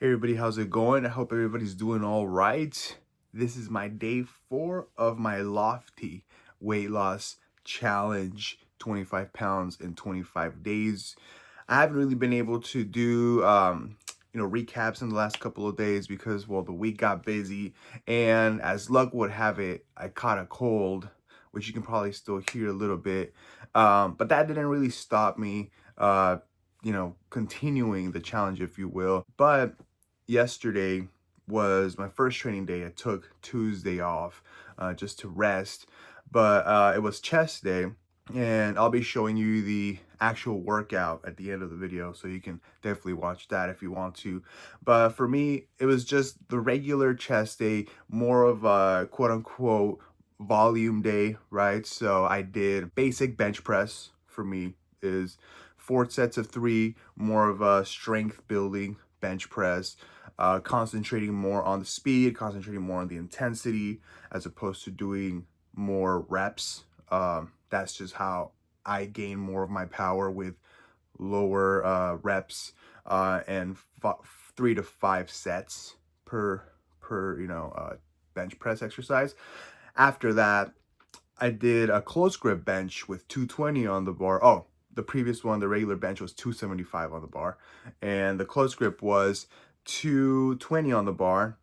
Hey everybody, how's it going? I hope everybody's doing all right. This is my day 4 of my Lofty weight loss challenge, 25 pounds in 25 days. I haven't really been able to do recaps in the last couple of days because, well, the week got busy, and as luck would have it, I caught a cold, which you can probably still hear a little bit. But that didn't really stop me continuing the challenge, if you will. But yesterday was my first training day. I took Tuesday off just to rest, but it was chest day, and I'll be showing you the actual workout at the end of the video, so you can definitely watch that if you want to. But for me, it was just the regular chest day, more of a quote-unquote volume day, right? So I did basic bench press. For me is 4 sets of 3, more of a strength building bench press, concentrating more on the speed, concentrating more on the intensity, as opposed to doing more reps. That's just how I gain more of my power with lower reps and 3 to 5 sets per bench press exercise. After that, I did a close grip bench with 220 on the bar. Oh, the previous one, the regular bench, was 275 on the bar, and the close grip was 220 on the bar.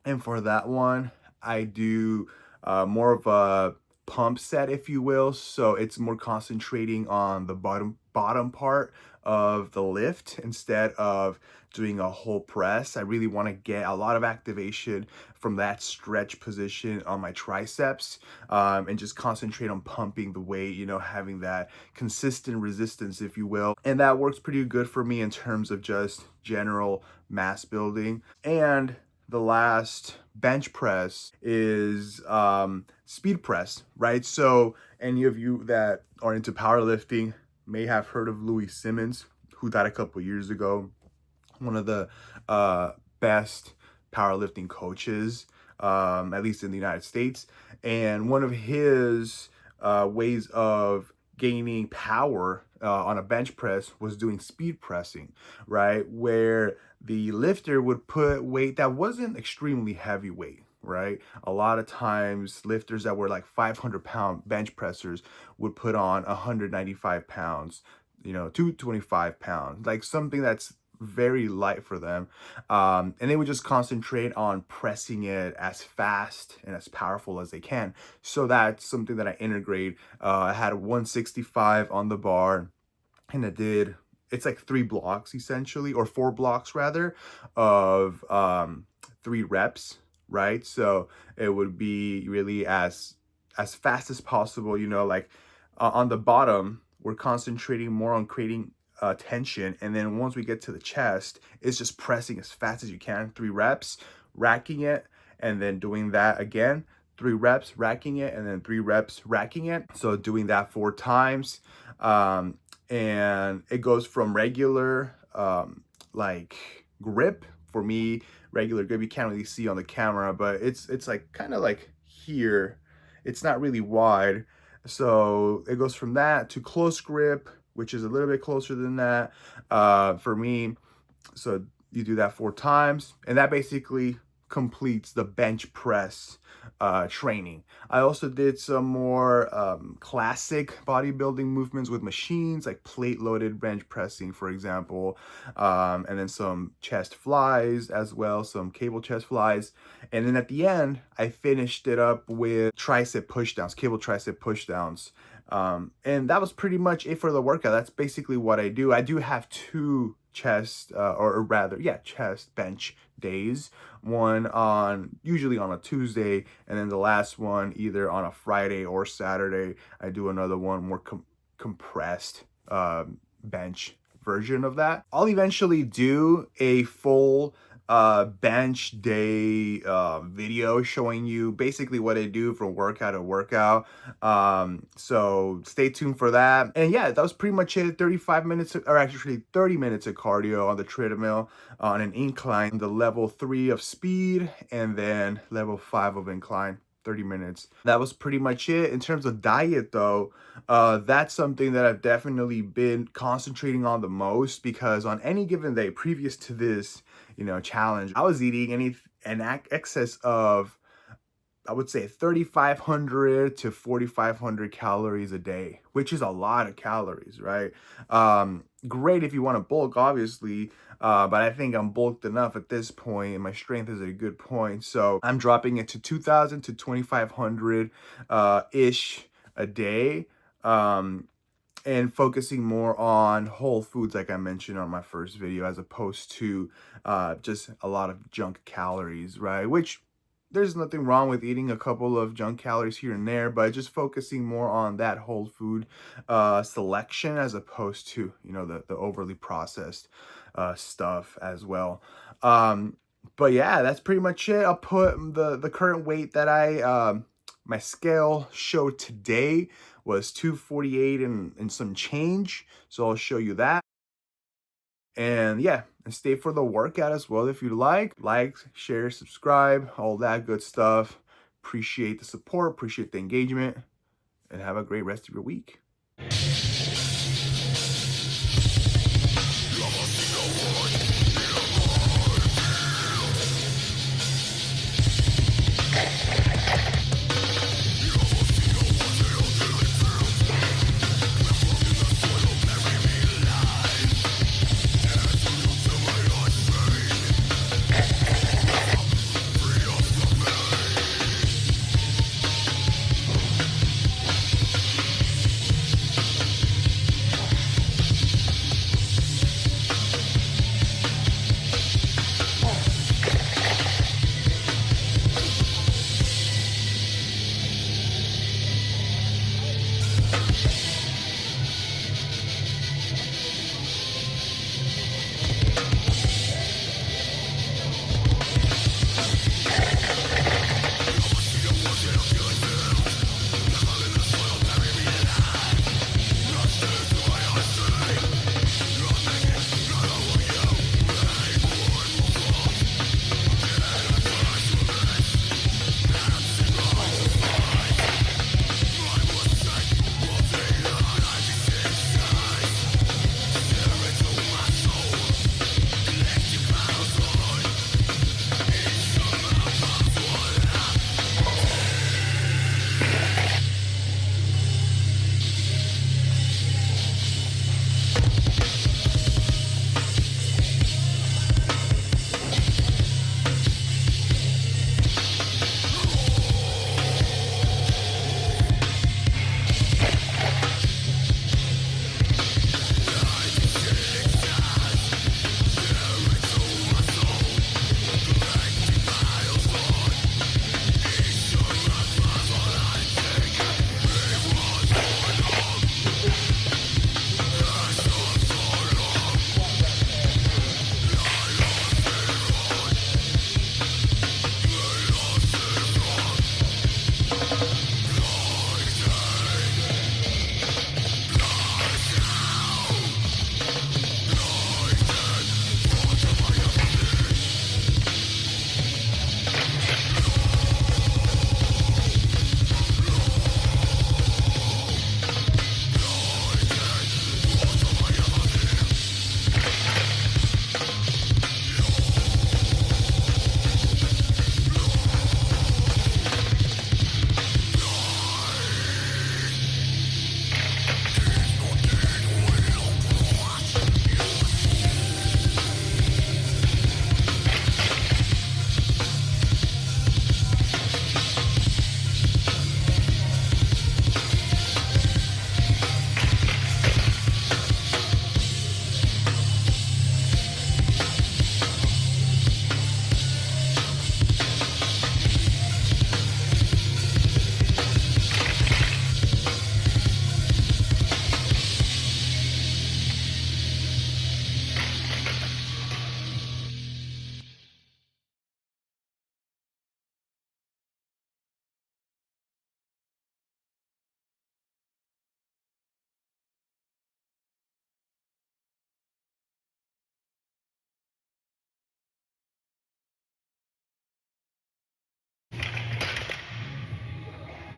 And for that one, I do more of a pump set, if you will. So it's more concentrating on the bottom part of the lift instead of doing a whole press. I really want to get a lot of activation from that stretch position on my triceps, and just concentrate on pumping the weight, having that consistent resistance, if you will. And that works pretty good for me in terms of just general mass building. And the last bench press is speed press, right? So any of you that are into powerlifting may have heard of Louis Simmons, who died a couple years ago. One of the best powerlifting coaches, at least in the United States. And one of his ways of gaining power on a bench press was doing speed pressing, right? Where the lifter would put weight that wasn't extremely heavy weight, right? A lot of times lifters that were like 500-pound bench pressers would put on 195 pounds, 225 pounds, like something that's very light for them. And they would just concentrate on pressing it as fast and as powerful as they can. So that's something that I integrate. I had 165 on the bar, and it's like 3 blocks essentially, or 4 blocks rather, of 3 reps, right? So it would be really as fast as possible, like on the bottom, we're concentrating more on creating tension, and then once we get to the chest, it's just pressing as fast as you can, 3 reps, racking it, and then doing that again, 3 reps, racking it, and then 3 reps, racking it. So doing that 4 times. And it goes from regular like grip. For me, regular grip, you can't really see on the camera, but it's like kind of like here. It's not really wide. So it goes from that to close grip, which is a little bit closer than that for me. So you do that 4 times, and that basically completes the bench press training. I also did some more classic bodybuilding movements with machines, like plate loaded bench pressing, for example, and then some chest flies as well, some cable chest flies. And then at the end, I finished it up with tricep pushdowns, cable tricep pushdowns. And that was pretty much it for the workout. That's basically what I do. I do have 2 chest chest bench days, one on usually on a Tuesday, and then the last one either on a Friday or Saturday. I do another one more compressed bench version of that. I'll eventually do a full bench day video showing you basically what I do from workout to workout. So stay tuned for that. And yeah, that was pretty much it. 35 minutes, or actually 30 minutes of cardio on the treadmill on an incline, the level 3 of speed, and then level 5 of incline. 30 minutes. That was pretty much it. In terms of diet though, that's something that I've definitely been concentrating on the most, because on any given day previous to this, challenge, I was eating excess of, I would say, 3,500 to 4,500 calories a day, which is a lot of calories, right? Great if you want to bulk, obviously, but I think I'm bulked enough at this point, and my strength is at a good point. So I'm dropping it to 2,000 to 2,500 ish a day. And focusing more on whole foods, like I mentioned on my first video, as opposed to just a lot of junk calories, right? Which, there's nothing wrong with eating a couple of junk calories here and there, but just focusing more on that whole food selection, as opposed to, the overly processed stuff as well. But yeah, that's pretty much it. I'll put the current weight that my scale showed today was 248 and some change. So I'll show you that. And yeah, and stay for the workout as well if you like. Like, share, subscribe, all that good stuff. Appreciate the support, appreciate the engagement, and have a great rest of your week.